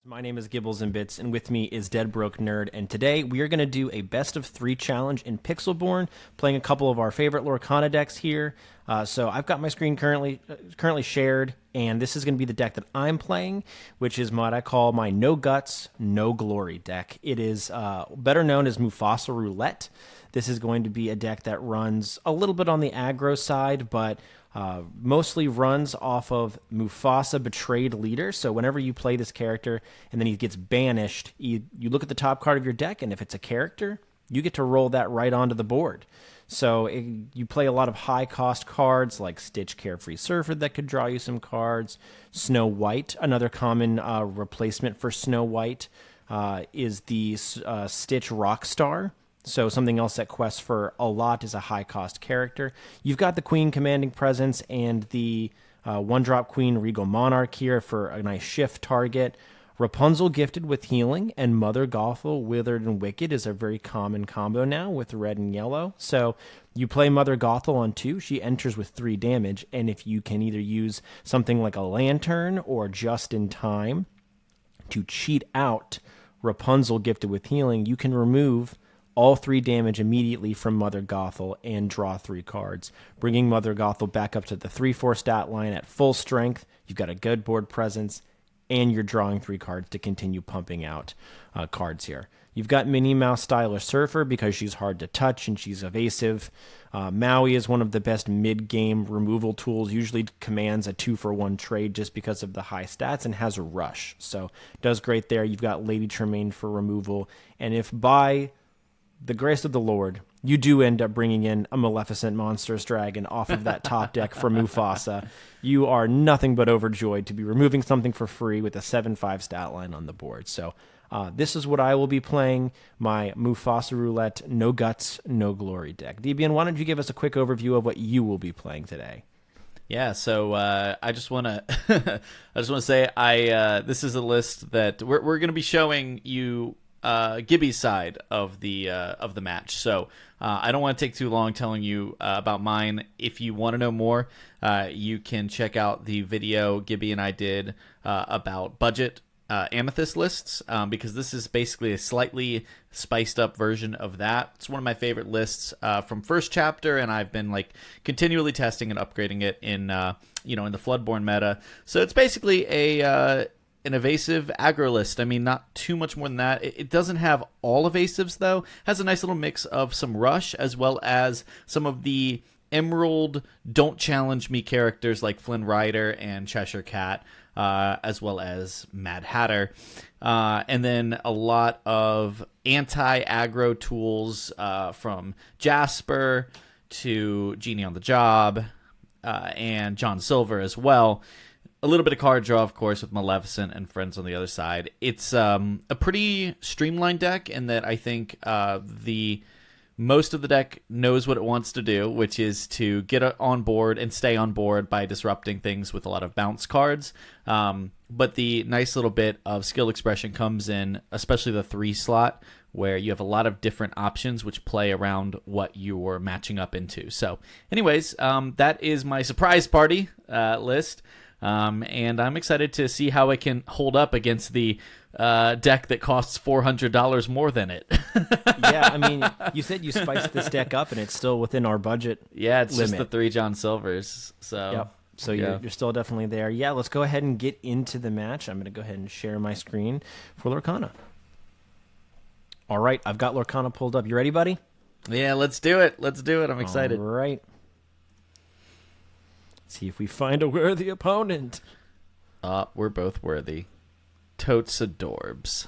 My name is Gibbles and Bits, and with me is Dead Broke Nerd, and today we are going to do a best of 3 challenge in Pixelborn, playing a couple of our favorite Lorcana decks here. So I've got my screen currently shared, and this is going to be the deck that I'm playing, which is what I call my No Guts, No Glory deck. It is better known as Mufasa Roulette. This is going to be a deck that runs a little bit on the aggro side, but mostly runs off of Mufasa Betrayed Leader. So whenever you play this character and then he gets banished, you look at the top card of your deck, and if it's a character, you get to roll that right onto the board. So you play a lot of high-cost cards like Stitch Carefree Surfer that could draw you some cards. Snow White, another common replacement for Snow White, is the Stitch Rockstar. So something else that quests for a lot is a high-cost character. You've got the Queen Commanding Presence and the one-drop Queen Regal Monarch here for a nice shift target. Rapunzel Gifted with Healing and Mother Gothel Withered and Wicked is a very common combo now with red and yellow. So you play Mother Gothel on 2, she enters with 3 damage, and if you can either use something like a Lantern or Just in Time to cheat out Rapunzel Gifted with Healing, you can remove all 3 damage immediately from Mother Gothel and draw 3 cards, bringing Mother Gothel back up to the 3/4 stat line at full strength. You've got a good board presence, and you're drawing 3 cards to continue pumping out cards here. You've got Minnie Mouse Styler Surfer because she's hard to touch and she's evasive. Maui is one of the best mid-game removal tools, usually commands a 2-for-1 trade just because of the high stats and has a rush. So does great there. You've got Lady Tremaine for removal. And if by the grace of the Lord, you do end up bringing in a Maleficent Monstrous Dragon off of that top deck for Mufasa, you are nothing but overjoyed to be removing something for free with a 7/5 stat line on the board. So this is what I will be playing, my Mufasa Roulette No Guts, No Glory deck. DBN, why don't you give us a quick overview of what you will be playing today? Yeah, so I just want to say this is a list that we're going to be showing you Gibby's side of the match. So I don't want to take too long telling you about mine. If you want to know more, you can check out the video Gibby and I did about budget Amethyst lists, because this is basically a slightly spiced up version of that. It's one of my favorite lists from first chapter, and I've been continually testing and upgrading it in the Floodborn meta. So it's basically an evasive aggro list. I mean, not too much more than that. It doesn't have all evasives, though. It has a nice little mix of some rush as well as some of the Emerald Don't Challenge Me characters like Flynn Rider and Cheshire Cat, as well as Mad Hatter. And then a lot of anti-aggro tools from Jasper to Genie on the Job and John Silver as well. A little bit of card draw, of course, with Maleficent and friends on the other side. It's a pretty streamlined deck in that I think most of the deck knows what it wants to do, which is to get on board and stay on board by disrupting things with a lot of bounce cards. But the nice little bit of skill expression comes in, especially the 3 slot, where you have a lot of different options which play around what you're matching up into. So anyways, that is my surprise party list. And I'm excited to see how it can hold up against the deck that costs $400 more than it. Yeah, I mean, you said you spiced this deck up, and it's still within our budget. Yeah, it's limit. Just the 3 John Silvers. So yep. So you're still definitely there. Yeah, let's go ahead and get into the match. I'm going to go ahead and share my screen for Lorcana. All right, I've got Lorcana pulled up. You ready, buddy? Yeah, let's do it. I'm excited. All right. See if we find a worthy opponent. We're both worthy. Totes adorbs.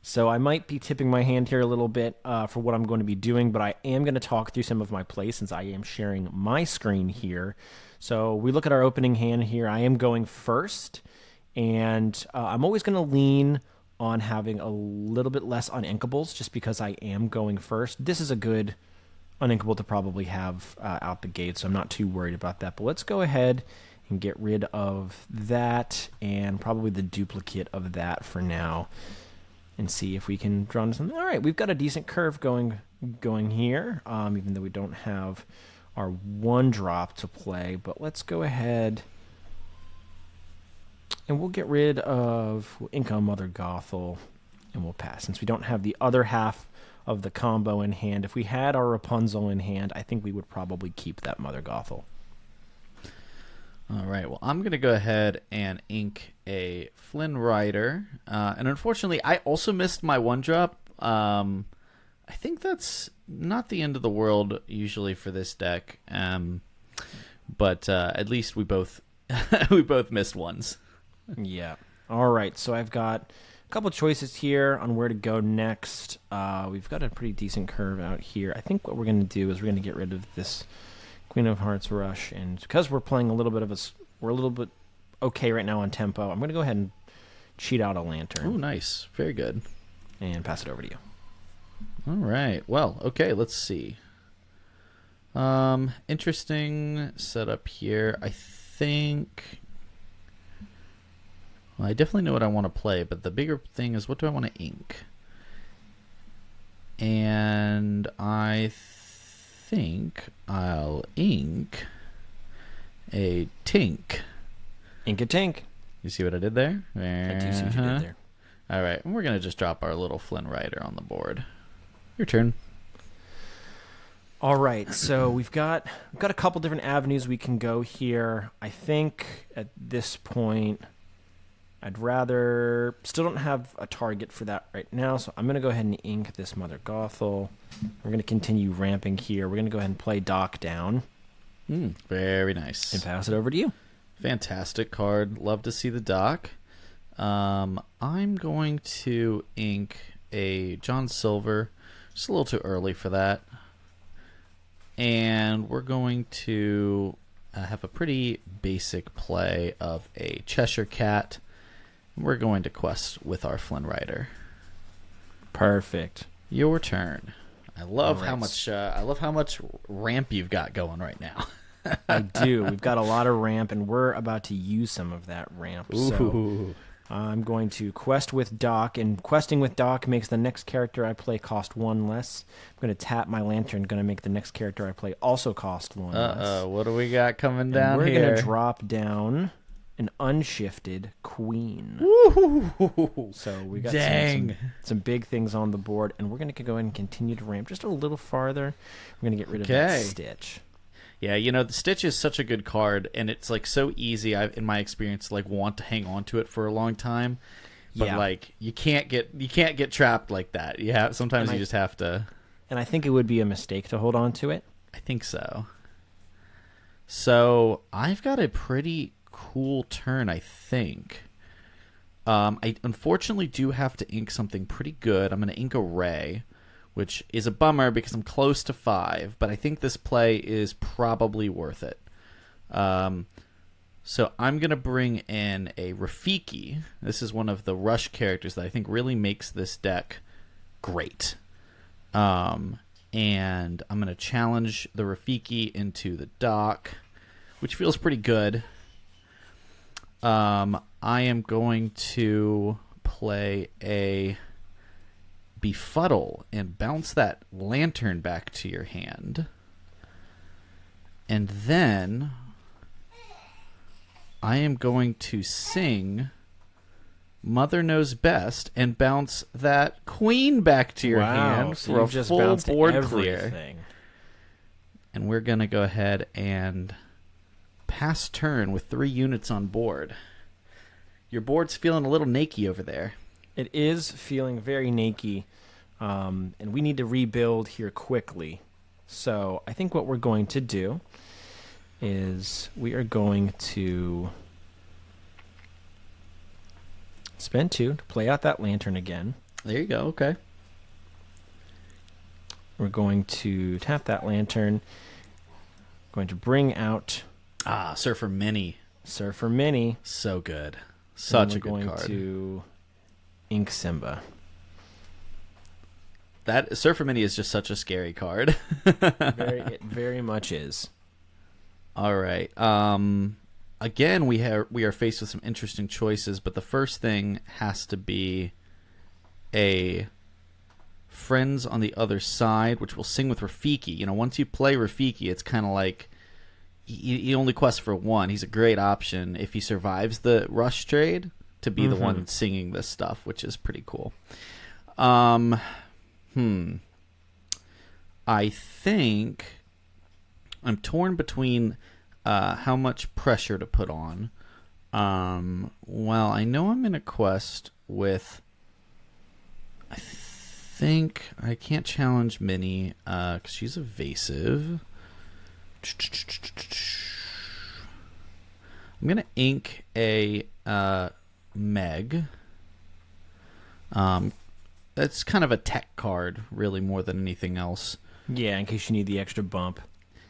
So I might be tipping my hand here a little bit for what I'm going to be doing, but I am going to talk through some of my plays since I am sharing my screen here. So we look at our opening hand here. I am going first, and I'm always going to lean on having a little bit less uninkables just because I am going first. This is a good uninkable to probably have out the gate, so I'm not too worried about that. But let's go ahead and get rid of that and probably the duplicate of that for now and see if we can draw into something. All right, we've got a decent curve going here, even though we don't have our 1-drop to play. But let's go ahead And we'll get rid of Inca Mother Gothel, and we'll pass. Since we don't have the other half of the combo in hand, if we had our Rapunzel in hand, I think we would probably keep that Mother Gothel. All right, well, I'm going to go ahead and ink a Flynn Rider. And unfortunately, I also missed my 1-drop. I think that's not the end of the world usually for this deck. But at least we both we both missed ones. Yeah. All right, so I've got a couple choices here on where to go next. We've got a pretty decent curve out here. I think what we're going to do is we're going to get rid of this Queen of Hearts Rush, and because we're playing a little bit of we're a little bit okay right now on tempo, I'm going to go ahead and cheat out a Lantern. Oh, nice. Very good. And pass it over to you. All right. Well, okay, let's see. Interesting setup here. I think... Well, I definitely know what I want to play, but the bigger thing is what do I want to ink? And I think I'll ink a Tink. Ink a Tink. You see what I did there? I do see what you did there. All right, and we're going to just drop our little Flynn Rider on the board. Your turn. All right, so we've got a couple different avenues we can go here. I think at this point, I'd rather... Still don't have a target for that right now, so I'm going to go ahead and ink this Mother Gothel. We're going to continue ramping here. We're going to go ahead and play Dock down. Very nice. And pass it over to you. Fantastic card. Love to see the Dock. I'm going to ink a John Silver. Just a little too early for that. And we're going to have a pretty basic play of a Cheshire Cat. We're going to quest with our Flynn Rider. Perfect. Your turn. I love All right. how much ramp you've got going right now. I do. We've got a lot of ramp, and we're about to use some of that ramp. Ooh. So I'm going to quest with Dock, and questing with Dock makes the next character I play cost 1 less. I'm going to tap my Lantern, going to make the next character I play also cost 1 less. What do we got coming And down we're here? We're going to drop down an unshifted Queen. Woo! So we got some big things on the board, and we're going to go ahead and continue to ramp just a little farther. We're going to get rid of that Stitch. Yeah, you know, the Stitch is such a good card, and it's like so easy. In my experience, like want to hang on to it for a long time, but like you can't get trapped like that. Sometimes you just have to. And I think it would be a mistake to hold on to it. I think so. So I've got a pretty cool turn, I think. I unfortunately do have to ink something pretty good. I'm going to ink a Ray, which is a bummer because I'm close to 5, but I think this play is probably worth it. So I'm going to bring in a Rafiki. This is one of the Rush characters that I think really makes this deck great. And I'm going to challenge the Rafiki into the Dock, which feels pretty good. I am going to play a Befuddle and bounce that Lantern back to your hand. And then I am going to sing Mother Knows Best and bounce that Queen back to your hand so for a just full board everything. clear. And we're going to go ahead and pass turn with 3 units on board. Your board's feeling a little naked over there. It is feeling very naked, and we need to rebuild here quickly. So I think what we're going to do is we are going to spend 2 to play out that Lantern again. There you go. Okay. We're going to tap that Lantern. Going to bring out Surfer Mini. Surfer Mini. So good. Such a good card. We're going to ink Simba. That Surfer Mini is just such a scary card. It very much is. All right. Again, we are faced with some interesting choices, but the first thing has to be a Friends on the Other Side, which will sing with Rafiki. You know, once you play Rafiki, it's kind of like he only quests for 1. He's a great option if he survives the rush trade to be the one singing this stuff, which is pretty cool. I think I'm torn between how much pressure to put on. Well, I know I'm in a quest with... I think I can't challenge Minnie because she's evasive. I'm going to ink a Meg. That's kind of a tech card, really, more than anything else. Yeah, in case you need the extra bump.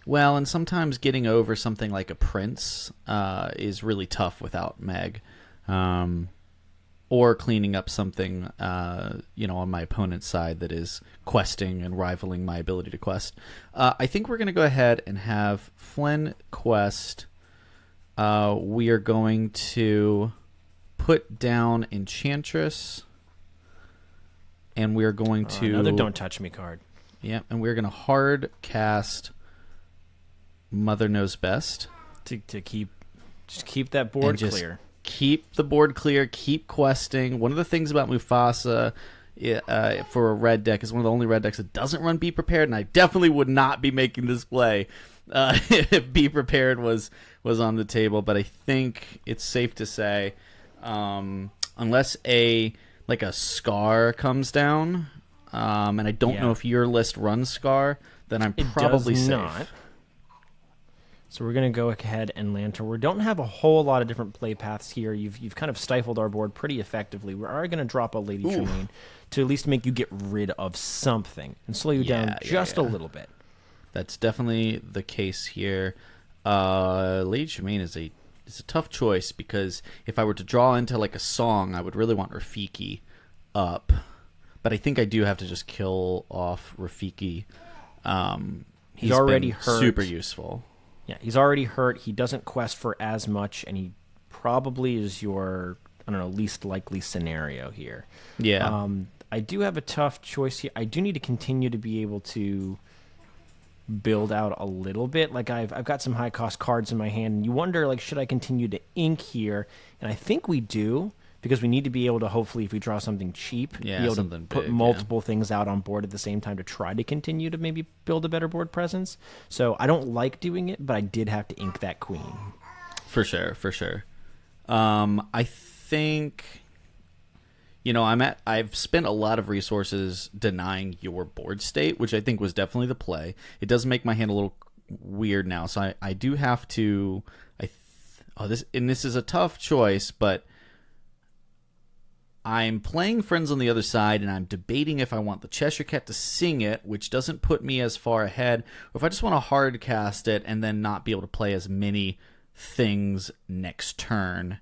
Well, and sometimes getting over something like a Prince is really tough without Meg. Or cleaning up something, on my opponent's side that is questing and rivaling my ability to quest. I think we're going to go ahead and have Flynn quest. We are going to put down Enchantress. And we're going to... another Don't Touch Me card. Yeah, and we're going to hard cast Mother Knows Best. To keep that board clear. Keep the board clear, keep questing. One of the things about Mufasa for a red deck is one of the only red decks that doesn't run Be Prepared, and I definitely would not be making this play if Be Prepared was on the table. But I think it's safe to say, unless a Scar comes down, and I don't know if your list runs Scar, then I'm probably safe. Not. So we're going to go ahead and Lantern. We don't have a whole lot of different play paths here. You've kind of stifled our board pretty effectively. We are going to drop a Lady Tremaine to at least make you get rid of something and slow you down just a little bit. That's definitely the case here. Lady Tremaine is a tough choice because if I were to draw into like a song, I would really want Rafiki up. But I think I do have to just kill off Rafiki. He's already hurt. Super useful. Yeah, he's already hurt. He doesn't quest for as much, and he probably is your, least likely scenario here. Yeah. I do have a tough choice here. I do need to continue to be able to build out a little bit. Like I've got some high cost cards in my hand, and you wonder, should I continue to ink here? And I think we do, because we need to be able to, hopefully, if we draw something cheap, be able to put multiple things out on board at the same time to try to continue to maybe build a better board presence. So I don't like doing it, but I did have to ink that queen. For sure. I think, I've spent a lot of resources denying your board state, which I think was definitely the play. It does make my hand a little weird now, so I do have to. This is a tough choice, but I'm playing Friends on the Other Side, and I'm debating if I want the Cheshire Cat to sing it, which doesn't put me as far ahead, or if I just want to hard cast it and then not be able to play as many things next turn.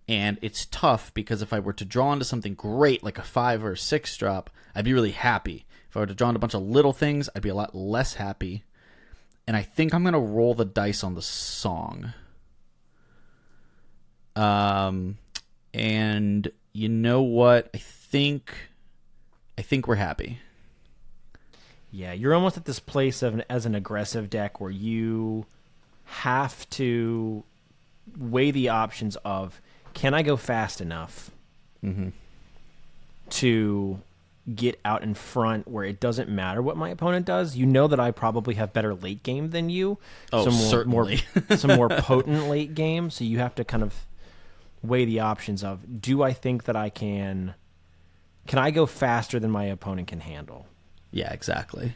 And it's tough because if I were to draw into something great, like a 5 or 6 drop, I'd be really happy. If I were to draw into a bunch of little things, I'd be a lot less happy. And I think I'm going to roll the dice on the song. And you know what? I think we're happy. Yeah, you're almost at this place as an aggressive deck where you have to weigh the options of, can I go fast enough to get out in front where it doesn't matter what my opponent does? You know that I probably have better late game than you. Certainly. Some more potent late game, so you have to kind of weigh the options of, do I think that I can I go faster than my opponent can handle? Yeah, exactly.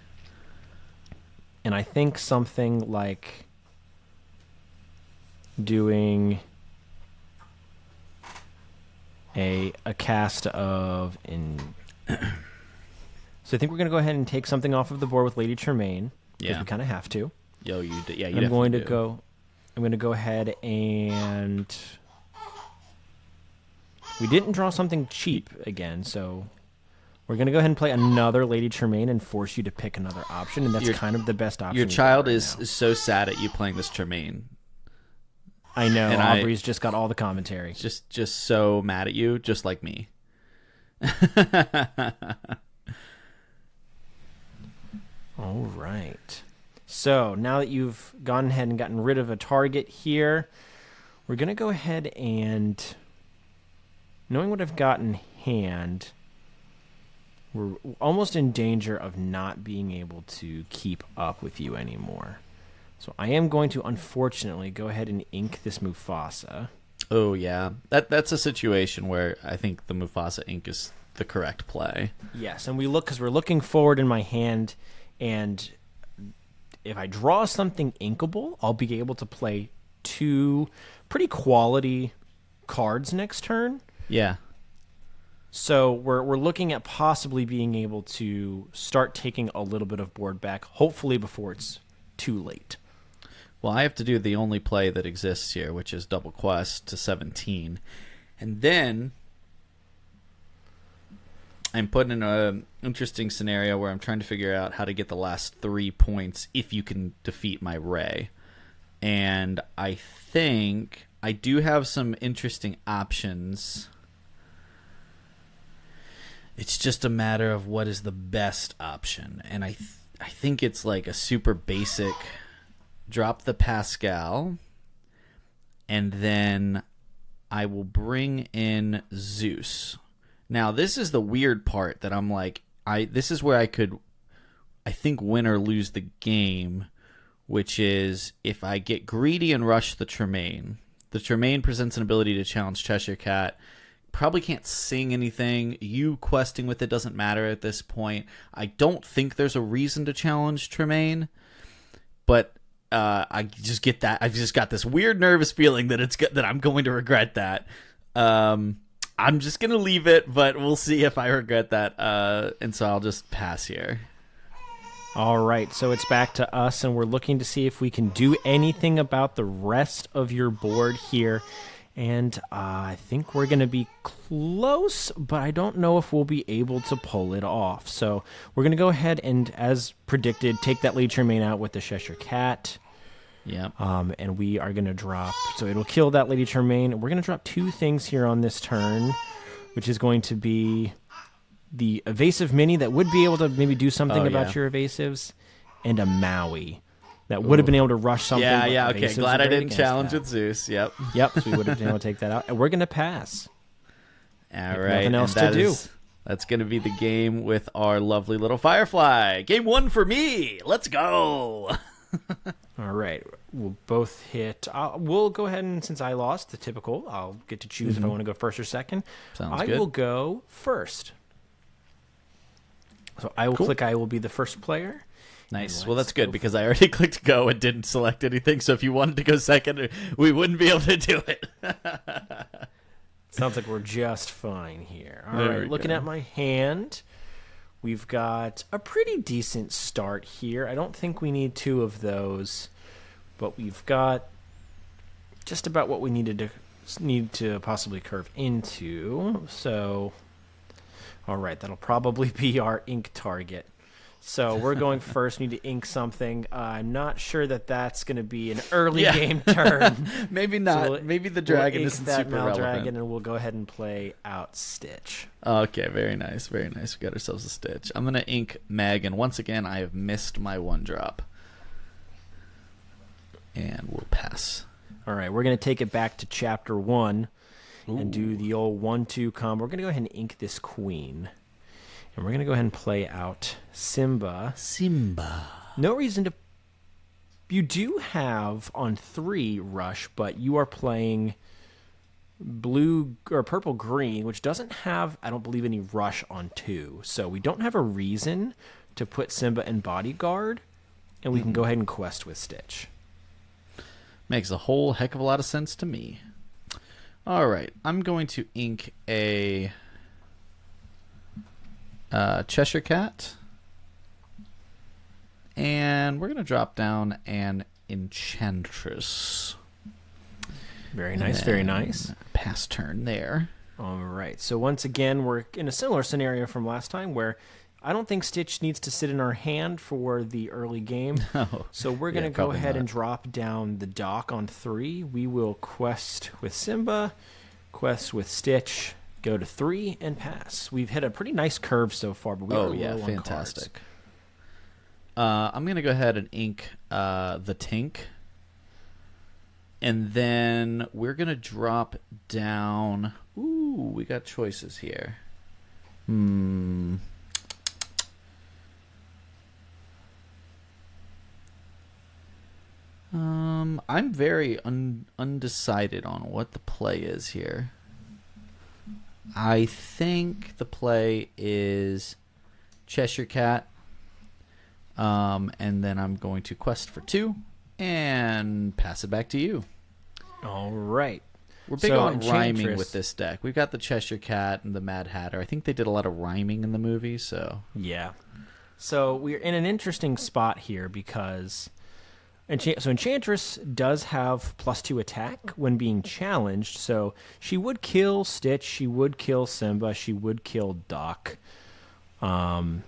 And I think something like doing a cast of so I think we're going to go ahead and take something off of the board with Lady Tremaine, because we kind of have to. I'm going to go ahead and we didn't draw something cheap again, so we're going to go ahead and play another Lady Tremaine and force you to pick another option, and that's kind of the best option. Your child is so sad at you playing this Tremaine. I know, and Aubrey's just got all the commentary. Just so mad at you, just like me. All right. So now that you've gone ahead and gotten rid of a target here, we're going to go ahead and, knowing what I've got in hand, we're almost in danger of not being able to keep up with you anymore. So I am going to, unfortunately, go ahead and ink this Mufasa. Oh, yeah. That's a situation where I think the Mufasa ink is the correct play. Yes, and because we're looking forward in my hand, and if I draw something inkable, I'll be able to play 2 pretty quality cards next turn. Yeah. So we're looking at possibly being able to start taking a little bit of board back, hopefully before it's too late. Well, I have to do the only play that exists here, which is double quest to 17. And then I'm put in an interesting scenario where I'm trying to figure out how to get the last 3 points if you can defeat my Ray. And I think I do have some interesting options. It's just a matter of what is the best option. And I think it's like a super basic drop the Pascal, and then I will bring in Zeus. Now, this is the weird part that I'm like, this is where I could, I think, win or lose the game, which is if I get greedy and rush the Tremaine. The Tremaine presents an ability to challenge Cheshire Cat. Probably can't sing anything. You questing with it doesn't matter at this point. I don't think there's a reason to challenge Tremaine, but I just get that. I've just got this weird nervous feeling that that I'm going to regret that. I'm just gonna leave it, but we'll see if I regret that. And so I'll just pass here. All right, so it's back to us, and we're looking to see if we can do anything about the rest of your board here. And I think we're going to be close, but I don't know if we'll be able to pull it off. So we're going to go ahead and, as predicted, take that Lady Tremaine out with the Cheshire Cat. Yeah. And we are going to drop, so it'll kill that Lady Tremaine. We're going to drop 2 things here on this turn, which is going to be the evasive mini that would be able to maybe do something about your evasives, and a Maui that would have been able to rush something. Yeah, okay. Glad I didn't challenge with Zeus. Yep. Yep, so we would have been able to take that out. And we're going to pass. All right. Nothing else to do. That's going to be the game with our lovely little Firefly. Game 1 for me. Let's go. All right. We'll both hit. We'll go ahead and, since I lost, the typical, I'll get to choose if I want to go first or second. Sounds good. I will go first. So I will click I will be the first player. Nice. Well, that's good because I already clicked go and didn't select anything. So if you wanted to go second, we wouldn't be able to do it. Sounds like we're just fine here. All right. Looking at my hand, we've got a pretty decent start here. I don't think we need 2 of those, but we've got just about what we need to possibly curve into. So, all right, that'll probably be our ink target. So we're going first. We need to ink something. I'm not sure that that's going to be an early game turn. Maybe not. So Maybe the dragon we'll isn't that super relevant. Dragon, and we'll go ahead and play out Stitch. Okay, very nice, very nice. We got ourselves a Stitch. I'm going to ink Meg, and once again, I have missed my 1-drop. And we'll pass. All right, we're going to take it back to Chapter 1 and do the old 1-2 combo. We're going to go ahead and ink this Queen. And we're going to go ahead and play out Simba. No reason to... You do have on 3 rush, but you are playing blue or purple green, which doesn't have, I don't believe, any rush on 2. So we don't have a reason to put Simba in bodyguard, and we can go ahead and quest with Stitch. Makes a whole heck of a lot of sense to me. All right, I'm going to ink a Cheshire Cat, and we're going to drop down an Enchantress. Very nice, very nice. Pass turn there. All right, so once again, we're in a similar scenario from last time where I don't think Stitch needs to sit in our hand for the early game. No. So we're going to go ahead and drop down the dock on 3. We will quest with Simba, quest with Stitch, go to 3, and pass. We've hit a pretty nice curve so far, but we are low on fantastic. cards. I'm going to go ahead and ink the Tink. And then we're going to drop down... Ooh, we got choices here. I'm very undecided on what the play is here. I think the play is Cheshire Cat. And then I'm going to quest for 2 and pass it back to you. All right. We're big on rhyming with this deck. We've got the Cheshire Cat and the Mad Hatter. I think they did a lot of rhyming in the movie, so... Yeah. So we're in an interesting spot here because... Enchantress does have +2 attack when being challenged, so she would kill Stitch, she would kill Simba, she would kill Doc. But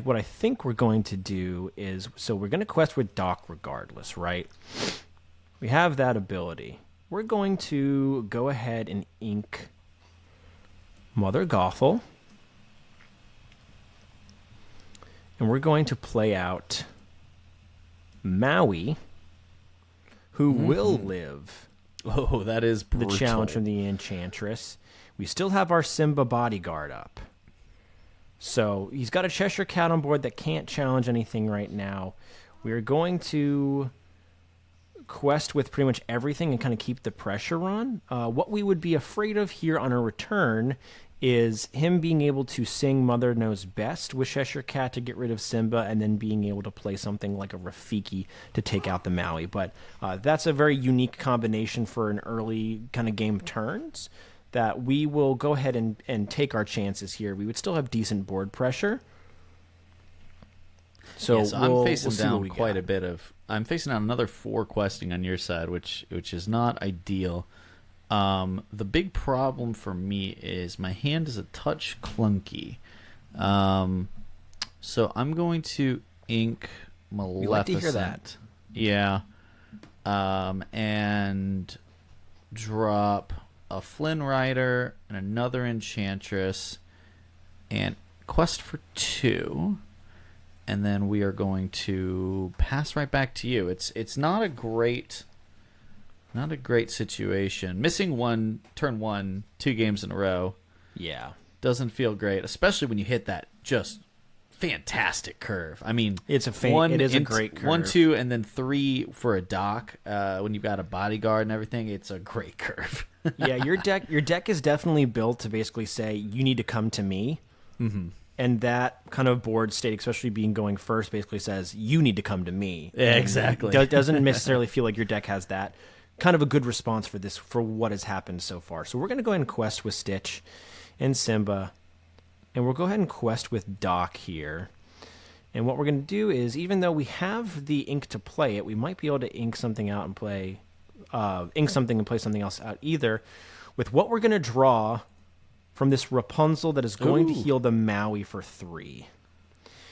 what I think we're going to do is... So we're going to quest with Doc regardless, right? We have that ability. We're going to go ahead and ink Mother Gothel. And we're going to play out Maui, who will live. Oh, that is brutal. The challenge from the Enchantress. We still have our Simba bodyguard up. So he's got a Cheshire Cat on board that can't challenge anything right now. We're going to quest with pretty much everything and kind of keep the pressure on. What we would be afraid of here on a return is him being able to sing Mother Knows Best with Cheshire Cat to get rid of Simba, and then being able to play something like a Rafiki to take out the Maui. But that's a very unique combination for an early kind of game turns that we will go ahead and take our chances here. We would still have decent board pressure. So yes, I'm facing down quite a bit of... I'm facing down another 4 questing on your side, which is not ideal. The big problem for me is my hand is a touch clunky. So I'm going to ink Maleficent. We like to hear that. Yeah. And drop a Flynn Rider and another Enchantress and quest for 2. And then we are going to pass right back to you. It's not a great situation. Missing turn 1 2 games in a row. Yeah. Doesn't feel great, especially when you hit that just fantastic curve. I mean, it is a great curve. 1 2 and then 3 for a Doc. When you've got a bodyguard and everything, it's a great curve. Yeah, your deck is definitely built to basically say you need to come to me. Mm-hmm. And that kind of board state, especially being going first, basically says, you need to come to me. Yeah, exactly. It doesn't necessarily feel like your deck has that. Kind of a good response for what has happened so far. So we're going to go ahead and quest with Stitch and Simba. And we'll go ahead and quest with Doc here. And what we're going to do is, even though we have the ink to play it, we might be able to ink something out and play... ink something and play something else out either. With what we're going to draw... from this Rapunzel that is going to heal the Maui for 3.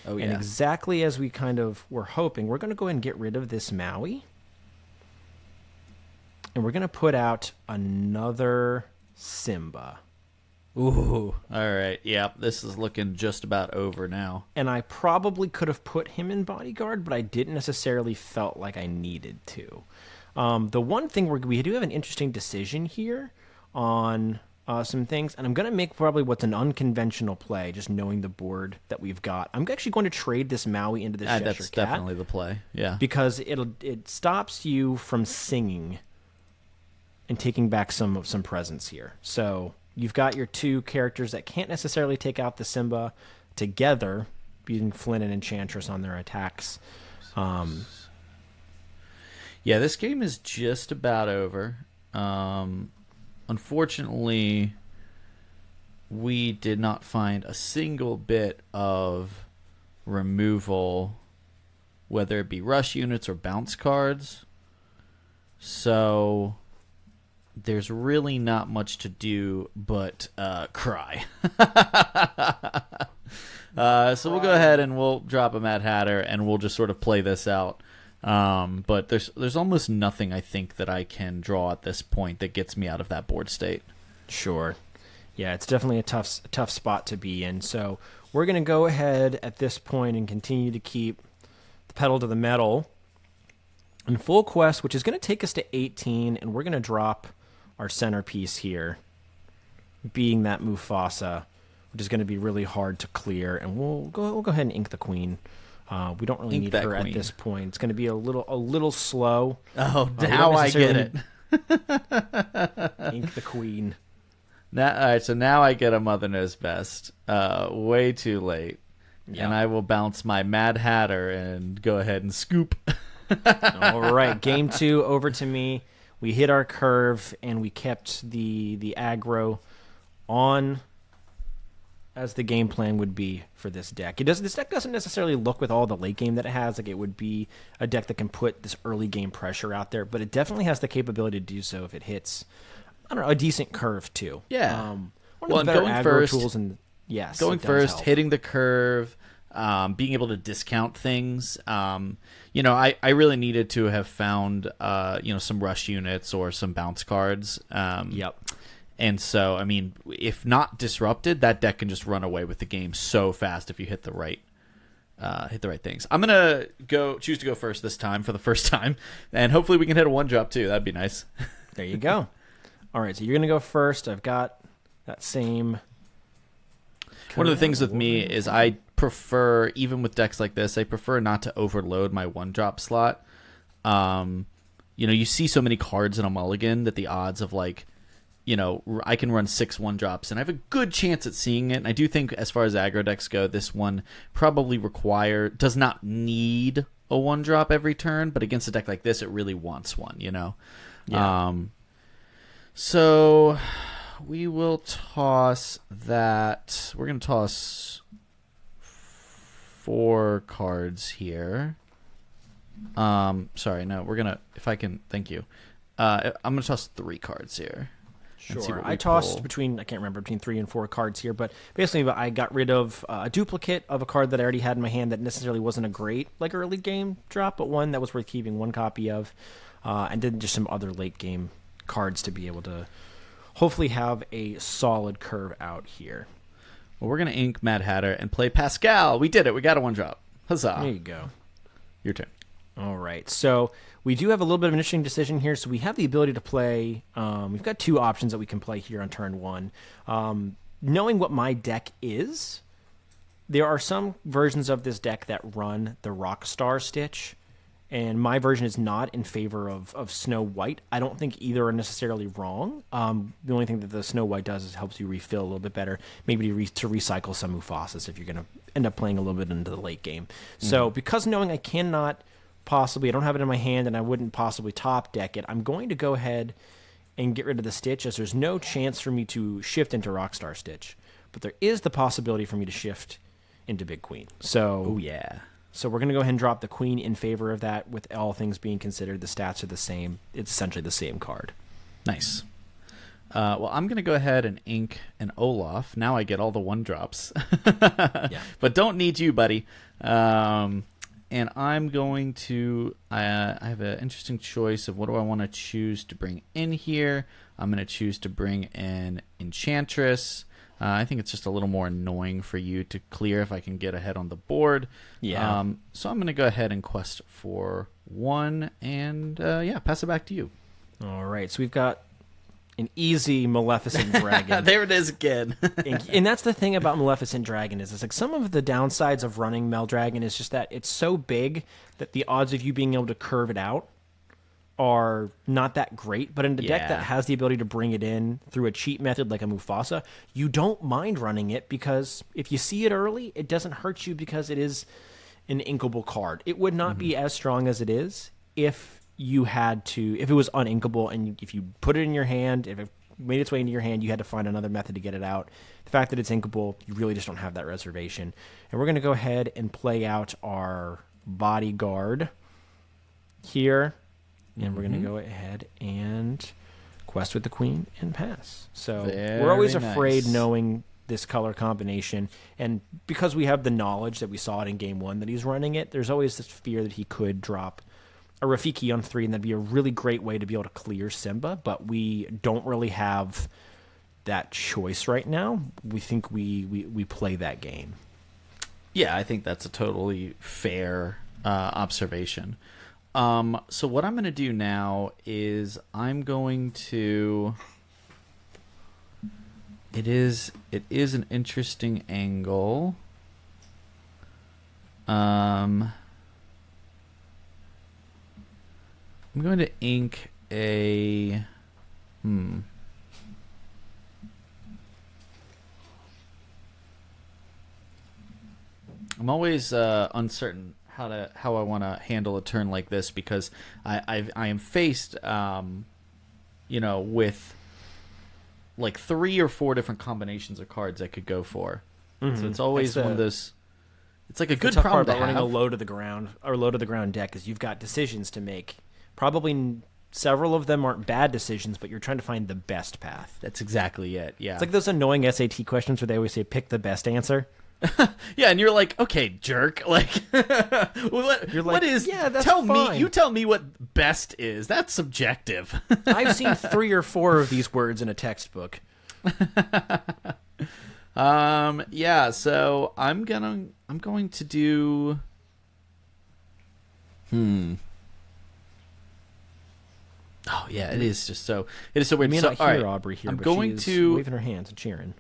Oh, yeah. And exactly as we kind of were hoping, we're going to go ahead and get rid of this Maui. And we're going to put out another Simba. Ooh. All right. Yeah, this is looking just about over now. And I probably could have put him in bodyguard, but I didn't necessarily felt like I needed to. The one thing we do have an interesting decision here on... some things, and I'm going to make probably what's an unconventional play, just knowing the board that we've got. I'm actually going to trade this Maui into this Cheshire That's Cat. definitely the play, yeah. Because it stops you from singing and taking back some presence here. So you've got your 2 characters that can't necessarily take out the Simba together, being Flynn and Enchantress on their attacks. Yeah, this game is just about over. Unfortunately, we did not find a single bit of removal, whether it be rush units or bounce cards. So there's really not much to do but cry. So we'll go ahead and we'll drop a Mad Hatter and we'll just sort of play this out. But there's almost nothing I think that I can draw at this point that gets me out of that board state. Sure. Yeah, it's definitely a tough spot to be in. So we're going to go ahead at this point and continue to keep the pedal to the metal in full quest, which is going to take us to 18, and we're going to drop our centerpiece here, being that Mufasa, which is going to be really hard to clear. And we'll go ahead and ink the queen. We don't really need her queen at this point. It's going to be a little slow. Oh, now I get it. Ink the queen. Now, all right, so now I get a Mother Knows Best. Way too late. Yep. And I will bounce my Mad Hatter and go ahead and scoop. All right, game 2 over to me. We hit our curve, and we kept the aggro on as the game plan would be for this deck. This deck doesn't necessarily look with all the late game that it has like it would be a deck that can put this early game pressure out there, but it definitely has the capability to do so if it hits, I don't know, a decent curve too. Yeah. One of the better going aggro first, tools, and yes, going it does first, help. hitting the curve, being able to discount things. I really needed to have found some rush units or some bounce cards. Yep. And so, I mean, if not disrupted, that deck can just run away with the game so fast if you hit the right things. I'm gonna choose to go first this time for the first time, and hopefully we can hit a 1-drop too. That'd be nice. There you go. All right, so you're gonna go first. I've got that same. One of the things with me is I prefer, even with decks like this, I prefer not to overload my 1-drop slot. You see so many cards in a mulligan that the odds of I can run 6 1-drops, and I have a good chance at seeing it. And I do think, as far as aggro decks go, this one probably does not need a 1-drop every turn, but against a deck like this, it really wants one, Yeah. So we will toss that. We're going to toss 4 cards here. Sorry, no, we're going to, if I can, thank you. I'm going to toss 3 cards here. Sure. I tossed between 3 and 4 cards here, but basically I got rid of a duplicate of a card that I already had in my hand that necessarily wasn't a great early game drop, but one that was worth keeping 1 copy of, and then just some other late game cards to be able to hopefully have a solid curve out here. Well, we're going to ink Mad Hatter and play Pascal. We did it. We got a 1-drop. Huzzah. There you go. Your turn. All right. So we do have a little bit of an interesting decision here. So we have the ability to play. We've got 2 options that we can play here on turn 1. Knowing what my deck is, there are some versions of this deck that run the Rockstar Stitch, and my version is not in favor of Snow White. I don't think either are necessarily wrong. The only thing that the Snow White does is helps you refill a little bit better, maybe to recycle some Mufasas if you're going to end up playing a little bit into the late game. Mm-hmm. So because knowing I cannot possibly, I don't have it in my hand and I wouldn't possibly top deck it, I'm going to go ahead and get rid of the Stitch, as there's no chance for me to shift into Rockstar Stitch. But there is the possibility for me to shift into Big Queen. So, oh yeah. So we're going to go ahead and drop the Queen in favor of that. With all things being considered, the stats are the same. It's essentially the same card. Nice. Well, I'm going to go ahead and ink an Olaf. Now I get all the 1-drops. Yeah. But don't need you, buddy. And I'm going to, I have an interesting choice of what do I want to choose to bring in here. I'm going to choose to bring in Enchantress. I think it's just a little more annoying for you to clear if I can get ahead on the board. Yeah. So I'm going to go ahead and quest for 1 and, pass it back to you. All right. So we've got an easy Maleficent Dragon. There it is again. And that's the thing about Maleficent Dragon is it's some of the downsides of running Mel Dragon is just that it's so big that the odds of you being able to curve it out are not that great. But in a deck that has the ability to bring it in through a cheat method like a Mufasa, you don't mind running it because if you see it early, it doesn't hurt you because it is an inkable card. It would not be as strong as it is if it was uninkable, and if you put it in your hand, if it made its way into your hand, you had to find another method to get it out. The fact that it's inkable, you really just don't have that reservation. And we're going to go ahead and play out our bodyguard here, and we're going to go ahead and quest with the Queen and pass. So we're always afraid knowing this color combination, and because we have the knowledge that we saw it in game 1 that he's running it, there's always this fear that he could drop a Rafiki on 3, and that'd be a really great way to be able to clear Simba, but we don't really have that choice right now, we think we play that game. Yeah, I think that's a totally fair observation. So what I'm going to do now is I'm going to... It is an interesting angle. I'm going to ink a... I'm always uncertain how I want to handle a turn like this because I am faced, with like 3 or 4 different combinations of cards I could go for. Mm-hmm. So it's always one of those. It's like a good problem to have. Running a low to the ground deck is you've got decisions to make. Probably several of them aren't bad decisions, but you're trying to find the best path. That's exactly it. Yeah, it's like those annoying SAT questions where they always say pick the best answer. Yeah, and you're like, okay, jerk. Like, what is? Yeah, that's fine. Me. You tell me what best is. That's subjective. I've seen 3 or 4 of these words in a textbook. Yeah. So I'm going to do. Oh yeah, it is just so. It is so weird. You may so, not hear right, Aubrey here. I'm but going she's to waving her hands and cheering.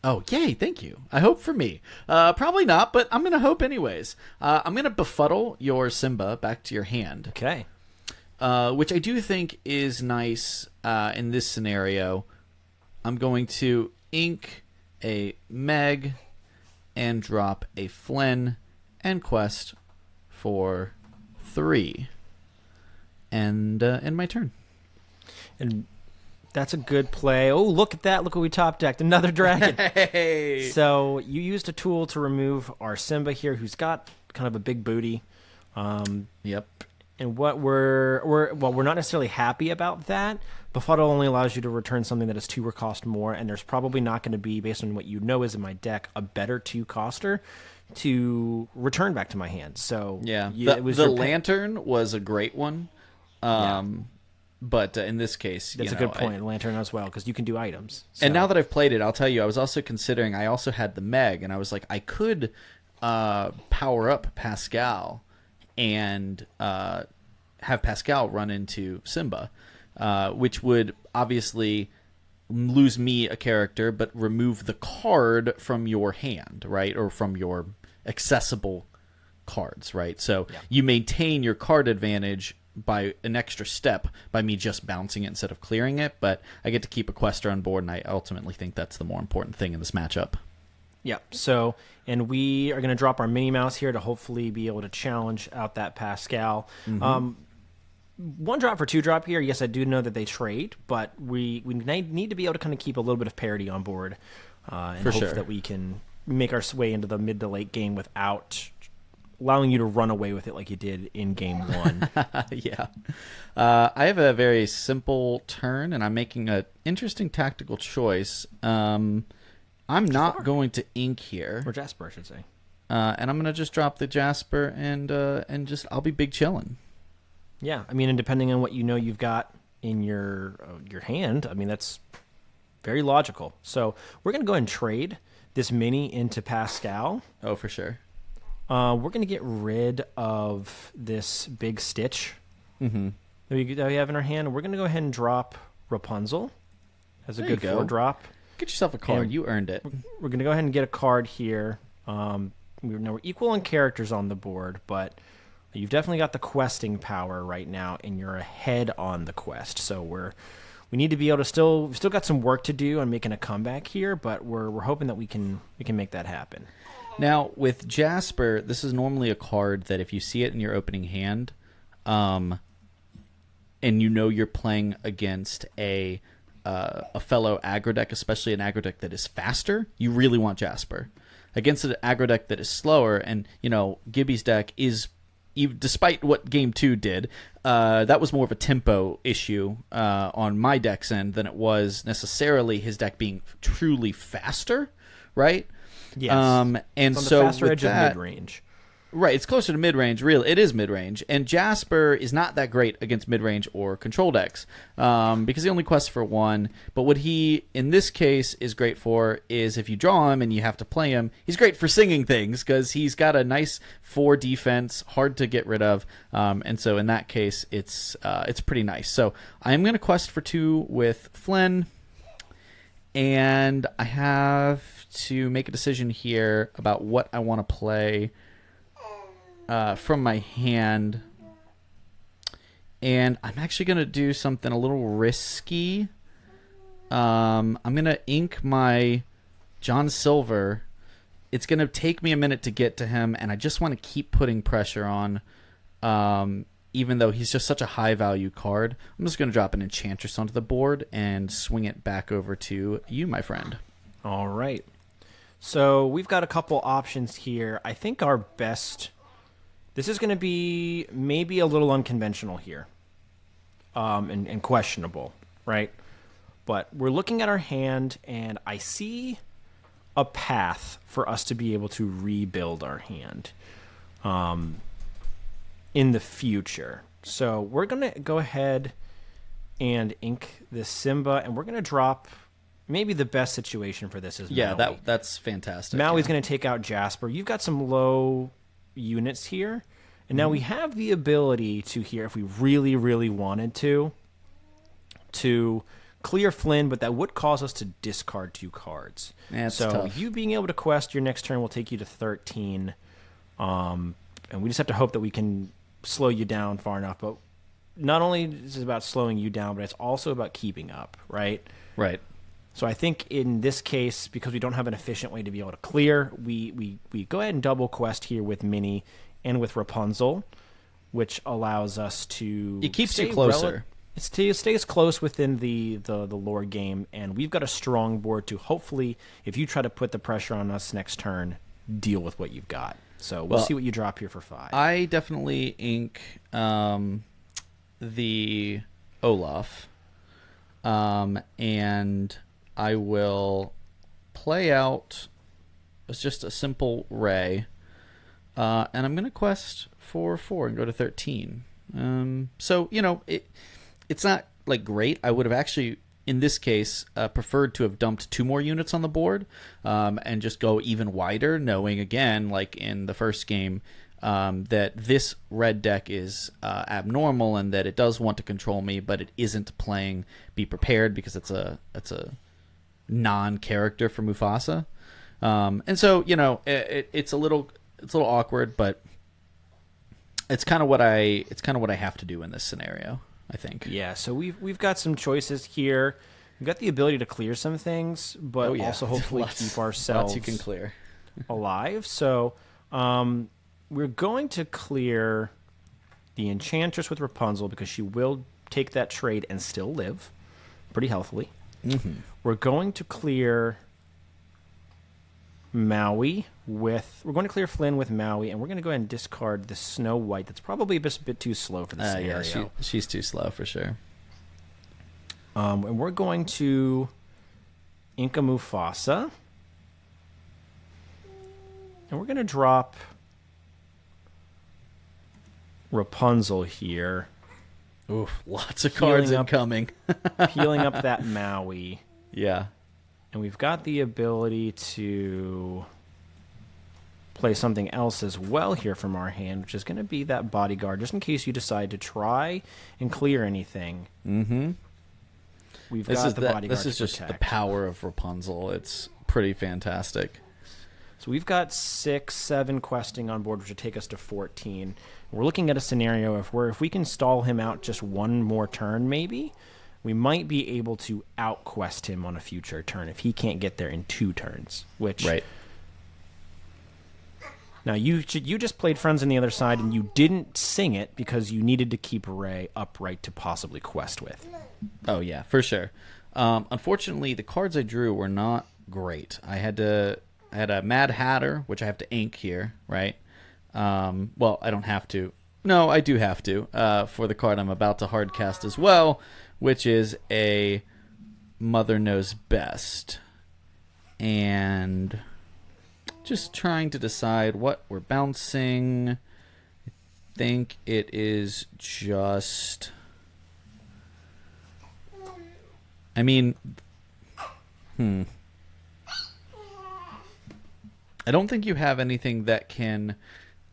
Oh, yay, thank you. I hope for me. Probably not, but I'm going to hope anyways. I'm going to befuddle your Simba back to your hand. Okay. Which I do think is nice in this scenario. I'm going to ink a Meg and drop a Flynn and quest for 3. And end my turn. And... that's a good play. Oh, look at that. Look what we top decked. Another dragon. Hey. So you used a tool to remove our Simba here, who's got kind of a big booty. Yep. And what we're not necessarily happy about that. Befuddle only allows you to return something that is 2 or cost more, and there's probably not going to be, based on what you know is in my deck, a better 2-coster to return back to my hand. So yeah, it was the lantern was a great one. But in this case, that's a good point. Lantern as well, because you can do items. So. And now that I've played it, I'll tell you, I was also considering. I also had the Meg, and I was like, I could power up Pascal and have Pascal run into Simba, which would obviously lose me a character, but remove the card from your hand, right, or from your accessible cards, right. So you maintain your card advantage by an extra step by me just bouncing it instead of clearing it, but I get to keep a quester on board, and I ultimately think that's the more important thing in this matchup. Yeah, so, and we are going to drop our Minnie Mouse here to hopefully be able to challenge out that Pascal. Mm-hmm. 1-drop for 2-drop here, yes, I do know that they trade, but we need to be able to kind of keep a little bit of parity on board and hope that we can make our way into the mid to late game without allowing you to run away with it like you did in game 1. Yeah. I have a very simple turn, and I'm making an interesting tactical choice. I'm not going to ink here. Or Jasper, I should say. And I'm going to just drop the Jasper, and just I'll be big chillin'. Yeah, I mean, and depending on what you know you've got in your hand, I mean, that's very logical. So we're going to go ahead and trade this Minnie into Pascal. Oh, for sure. We're going to get rid of this big Stitch that we have in our hand. We're going to go ahead and drop Rapunzel as a good 4-drop. Get yourself a card. You earned it. We're going to go ahead and get a card here. We're equal in characters on the board, but you've definitely got the questing power right now, and you're ahead on the quest. So we need to be able to we've still got some work to do on making a comeback here, but we're hoping that we can make that happen. Now, with Jasper, this is normally a card that if you see it in your opening hand, and you know you're playing against a fellow aggro deck, especially an aggro deck that is faster, you really want Jasper. Against an aggro deck that is slower, and, Gibby's deck is, despite what Game 2 did, that was more of a tempo issue on my deck's end than it was necessarily his deck being truly faster, right? Yes. And on the so faster with edge that, of mid-range. Right, it's closer to mid-range. Real, it is mid-range, and Jasper is not that great against mid-range or control decks because he only quests for 1. But what he, in this case, is great for is if you draw him and you have to play him, he's great for singing things because he's got a nice 4 defense, hard to get rid of, and so in that case, it's pretty nice. So I'm going to quest for 2 with Flynn, and I have to make a decision here about what I want to play from my hand, and I'm actually going to do something a little risky. I'm going to ink my John Silver. It's going to take me a minute to get to him, and I just want to keep putting pressure on, even though he's just such a high-value card. I'm just going to drop an Enchantress onto the board and swing it back over to you, my friend. All right. So we've got a couple options here. I think our best... This is going to be maybe a little unconventional here, and questionable, right? But we're looking at our hand, and I see a path for us to be able to rebuild our hand in the future. So we're going to go ahead and ink this Simba, and we're going to drop... Maybe the best situation for this is Maui. That's fantastic. Maui's going to take out Jasper. You've got some low units here, and now we have the ability to here, if we really, really wanted to clear Flynn, but that would cause us to discard 2 cards. That's so tough. You being able to quest your next turn will take you to 13, and we just have to hope that we can slow you down far enough. But not only is it about slowing you down, but it's also about keeping up, right? Right. So I think in this case, because we don't have an efficient way to be able to clear, we go ahead and double quest here with Minnie and with Rapunzel, which allows us to... It keeps you closer. It stays close within the lore game, and we've got a strong board to hopefully, if you try to put the pressure on us next turn, deal with what you've got. So we'll see what you drop here for 5. I definitely ink the Olaf, and I will play out as just a simple Ray, and I'm going to quest for 4 and go to 13. So, it's not like great. I would have actually, in this case, preferred to have dumped 2 more units on the board and just go even wider, knowing, again, like in the first game, that this red deck is abnormal and that it does want to control me, but it isn't playing Be Prepared because it's a non-character for Mufasa, and so it's a little awkward, but it's kind of what I have to do in this scenario, I think. Yeah, so we've got some choices here. We've got the ability to clear some things, but also hopefully keep ourselves you can clear alive. So we're going to clear the Enchantress with Rapunzel because she will take that trade and still live pretty healthily. Mm-hmm. We're going to clear Maui with... We're going to clear Flynn with Maui, and we're going to go ahead and discard the Snow White. That's probably a bit too slow for the scenario. Yeah, she's too slow for sure. And we're going to Inca Mufasa. And we're going to drop Rapunzel here. Oof, lots of cards incoming. Peeling up that Maui. Yeah. And we've got the ability to play something else as well here from our hand, which is going to be that Bodyguard, just in case you decide to try and clear anything. Mm-hmm. We've got the Bodyguard. This is just the power of Rapunzel. It's pretty fantastic. So we've got 6, 7 questing on board, which would take us to 14. We're looking at a scenario if we can stall him out just one more turn, maybe, we might be able to out-quest him on a future turn if he can't get there in 2 turns. Which, right. Now, you just played Friends on the Other Side, and you didn't sing it because you needed to keep Ray upright to possibly quest with. Oh, yeah, for sure. Unfortunately, the cards I drew were not great. I had a Mad Hatter, which I have to ink here, right? Well, I don't have to. No, I do have to, for the card I'm about to hardcast as well, which is a Mother Knows Best. And Just trying to decide what we're bouncing. I think it is just... I mean... I don't think you have anything that can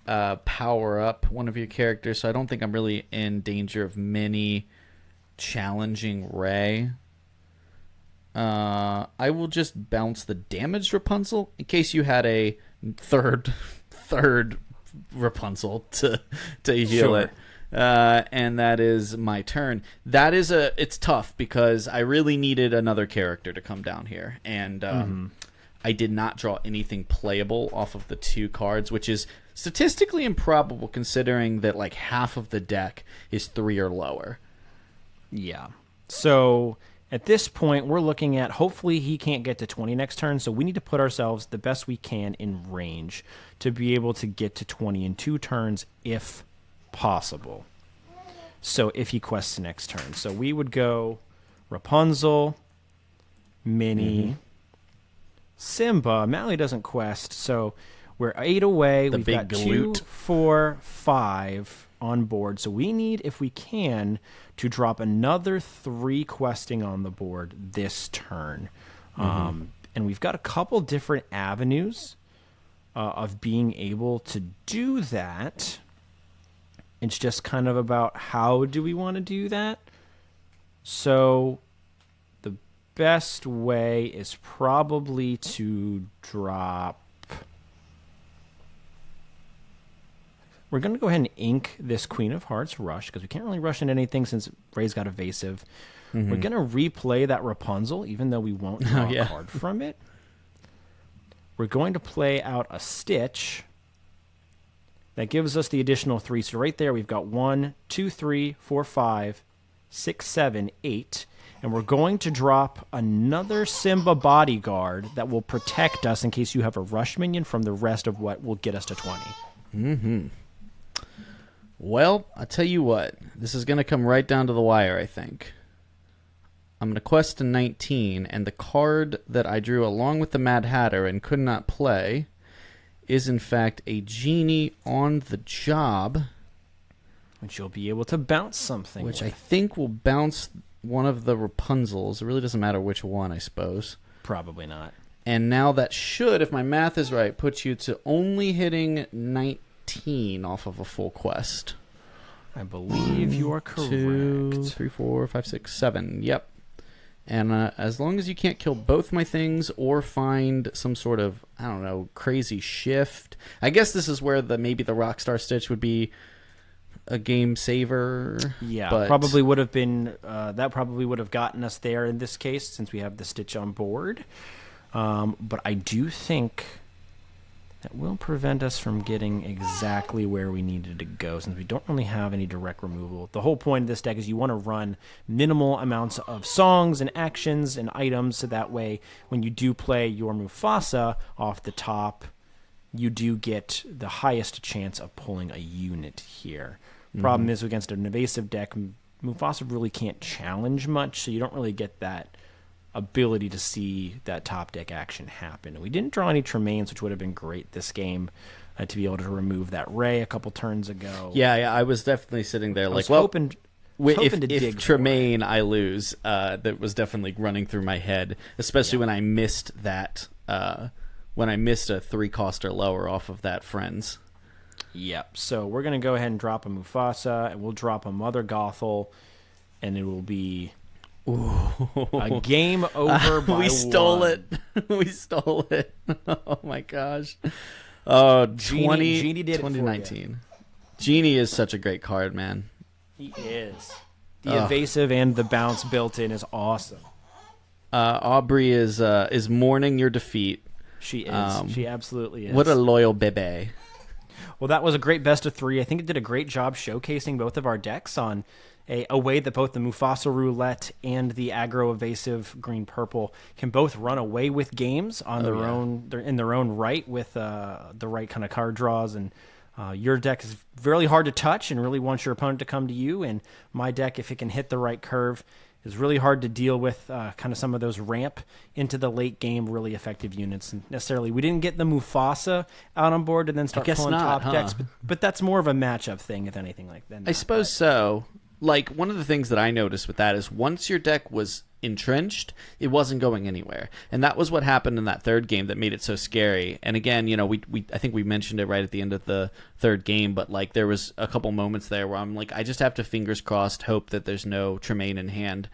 power up one of your characters, so I don't think I'm really in danger of many challenging Ray. I will just bounce the damaged Rapunzel in case you had a third Rapunzel to heal it. And that is my turn. It's tough because I really needed another character to come down here, and I did not draw anything playable off of the 2 cards, which is statistically improbable considering that like half of the deck is 3 or lower. Yeah. So at this point, we're looking at hopefully he can't get to 20 next turn, so we need to put ourselves the best we can in range to be able to get to 20 in 2 turns if possible. So if he quests next turn. So we would go Rapunzel, Minnie, Simba. Mally doesn't quest, so we're 8 away. We've got 2, 4, 5 on board. So we need, if we can, to drop another 3 questing on the board this turn. And we've got a couple different avenues of being able to do that. It's just kind of about how do we want to do that. So the best way is probably to drop... We're going to go ahead and ink this Queen of Hearts rush because we can't really rush into anything since Ray's got evasive. We're going to replay that Rapunzel even though we won't draw a card from it. We're going to play out a Stitch. That gives us the additional 3. So right there we've got 1, 2, 3, 4, 5, 6, 7, 8. And we're going to drop another Simba bodyguard that will protect us in case you have a rush minion from the rest of what will get us to 20. Well, I'll tell you what. This is going to come right down to the wire, I think. I'm going to quest to 19, and the card that I drew along with the Mad Hatter and could not play is, in fact, a genie on the job. Which you'll be able to bounce something Which with. I think will bounce one of the Rapunzels. It really doesn't matter which one, I suppose. Probably not. And now that should, if my math is right, put you to only hitting 19 off of a full quest. I believe you are correct. 2, 3, 4, 5, 6, 7. Yep. And as long as you can't kill both my things or find some sort of, I don't know, crazy shift. I guess this is where maybe the Rockstar Stitch would be a game saver. Yeah, but probably would have been, that probably would have gotten us there in this case since we have the Stitch on board. But I do think that will prevent us from getting exactly where we needed to go since we don't really have any direct removal. The whole point of this deck is you want to run minimal amounts of songs and actions and items so that way when you do play your Mufasa off the top, you do get the highest chance of pulling a unit here. Problem is against an evasive deck, Mufasa really can't challenge much, so you don't really get that ability to see that top deck action happen. And we didn't draw any Tremaines, which would have been great this game to be able to remove that Ray a couple turns ago. Yeah, I was definitely sitting there like, hoping if Tremaine I lose, that was definitely running through my head, especially when I missed that, when I missed a 3-cost or lower off of that Friends. Yep. So we're going to go ahead and drop a Mufasa, and we'll drop a Mother Gothel, and it will be a game over by We stole one. it. We stole it. Oh, my gosh. Oh, Genie did it for 2019. Genie is such a great card, man. He is. The evasive and the bounce built in is awesome. Aubrey is mourning your defeat. She is. She absolutely is. What a loyal bebe. Well, that was a great best of 3. I think it did a great job showcasing both of our decks on a way that both the Mufasa Roulette and the aggro evasive green-purple can both run away with games on their own. They're in their own right with the right kind of card draws. And your deck is really hard to touch and really wants your opponent to come to you. And my deck, if it can hit the right curve, is really hard to deal with kind of some of those ramp into the late game really effective units. And necessarily, we didn't get the Mufasa out on board and then start pulling top decks, but that's more of a matchup thing, if anything like that. I suppose so. Like, one of the things that I noticed with that is once your deck was entrenched, it wasn't going anywhere, and that was what happened in that third game that made it so scary. And again, you know, we I think we mentioned it right at the end of the third game, but like there was a couple moments there where I'm like, I just have to fingers crossed hope that there's no Tremaine in hand,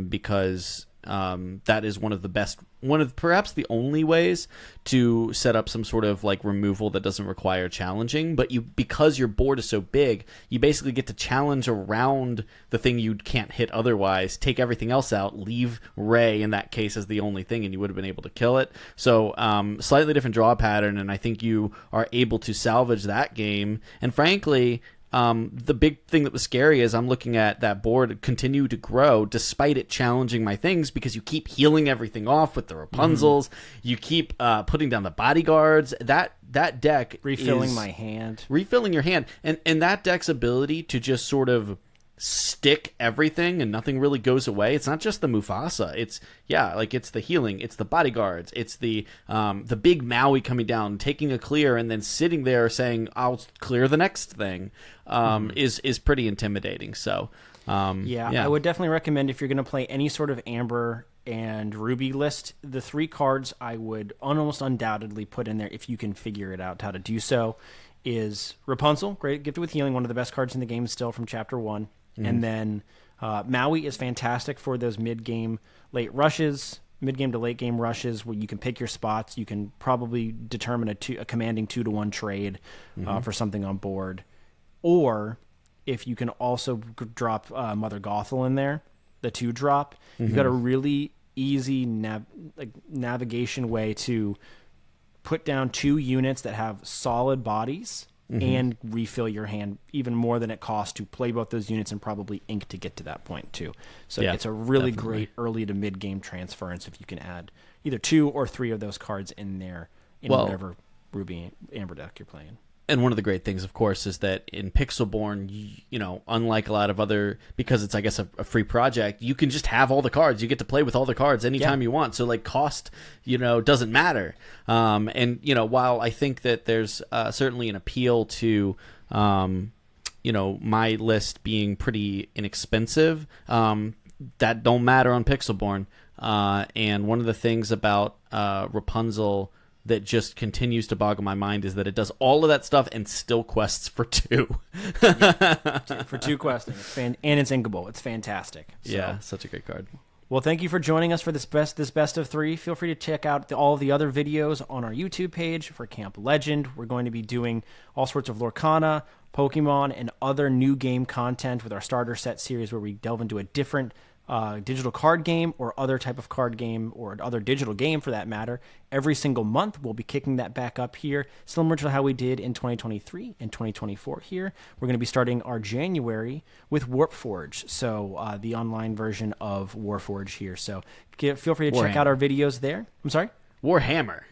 because that is one of perhaps the only ways to set up some sort of like removal that doesn't require challenging, but because your board is so big, you basically get to challenge around the thing you can't hit otherwise, take everything else out, leave Ray in that case as the only thing, and you would have been able to kill it. So slightly different draw pattern, and I think you are able to salvage that game. And frankly, the big thing that was scary is I'm looking at that board continue to grow despite it challenging my things, because you keep healing everything off with the Rapunzels. You keep putting down the bodyguards. That deck refilling is my hand. Refilling your hand. And that deck's ability to just sort of stick everything and nothing really goes away. It's not just the Mufasa. It's it's the healing, it's the bodyguards, it's the big Maui coming down, taking a clear, and then sitting there saying, "I'll clear the next thing," is pretty intimidating. So I would definitely recommend, if you're going to play any sort of Amber and Ruby list, the 3 cards I would almost undoubtedly put in there, if you can figure it out how to do so, is Rapunzel, great, gifted with healing, one of the best cards in the game still from Chapter 1. And then Maui is fantastic for those mid-game to late game rushes where you can pick your spots. You can probably determine a commanding 2-to-1 trade for something on board. Or if you can also drop Mother Gothel in there, the 2-drop, you've got a really easy navigation way to put down 2 units that have solid bodies and refill your hand even more than it costs to play both those units and probably ink to get to that point too. So it's a really great early to mid game transference if you can add either 2 or 3 of those cards in there in whatever Ruby Amber deck you're playing. And one of the great things, of course, is that in Pixelborn, you know, unlike a lot of other, because it's, I guess, a free project, you can just have all the cards. You get to play with all the cards anytime you want. So, like, cost, you know, doesn't matter. And, you know, while I think that there's certainly an appeal to, you know, my list being pretty inexpensive, that don't matter on Pixelborn. And one of the things about Rapunzel that just continues to boggle my mind is that it does all of that stuff and still quests for 2. For 2 questing. And it's inkable. It's fantastic. So, yeah, such a great card. Well, thank you for joining us for this best of 3. Feel free to check out all of the other videos on our YouTube page for Camp Legend. We're going to be doing all sorts of Lorcana, Pokemon, and other new game content with our starter set series, where we delve into a different digital card game or other type of card game or other digital game for that matter. Every single month, we'll be kicking that back up here, similar to how we did in 2023 and 2024 here. We're going to be starting our January with Warpforge, so the online version of Warforge here. So feel free to check out our videos there. I'm sorry? Warhammer,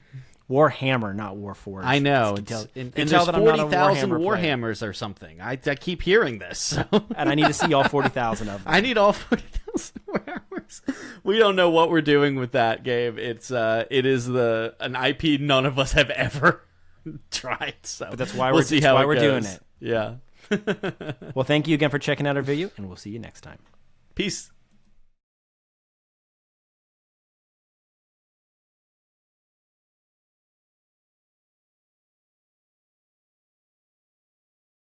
not Warforge. I know. And there's 40,000 Warhammers or something. I keep hearing this. So. And I need to see all 40,000 of them. I need all 40,000 Warhammers. We don't know what we're doing with that game. It is an IP none of us have ever tried. So but that's why we're doing it. Yeah. Well, thank you again for checking out our video, and we'll see you next time. Peace.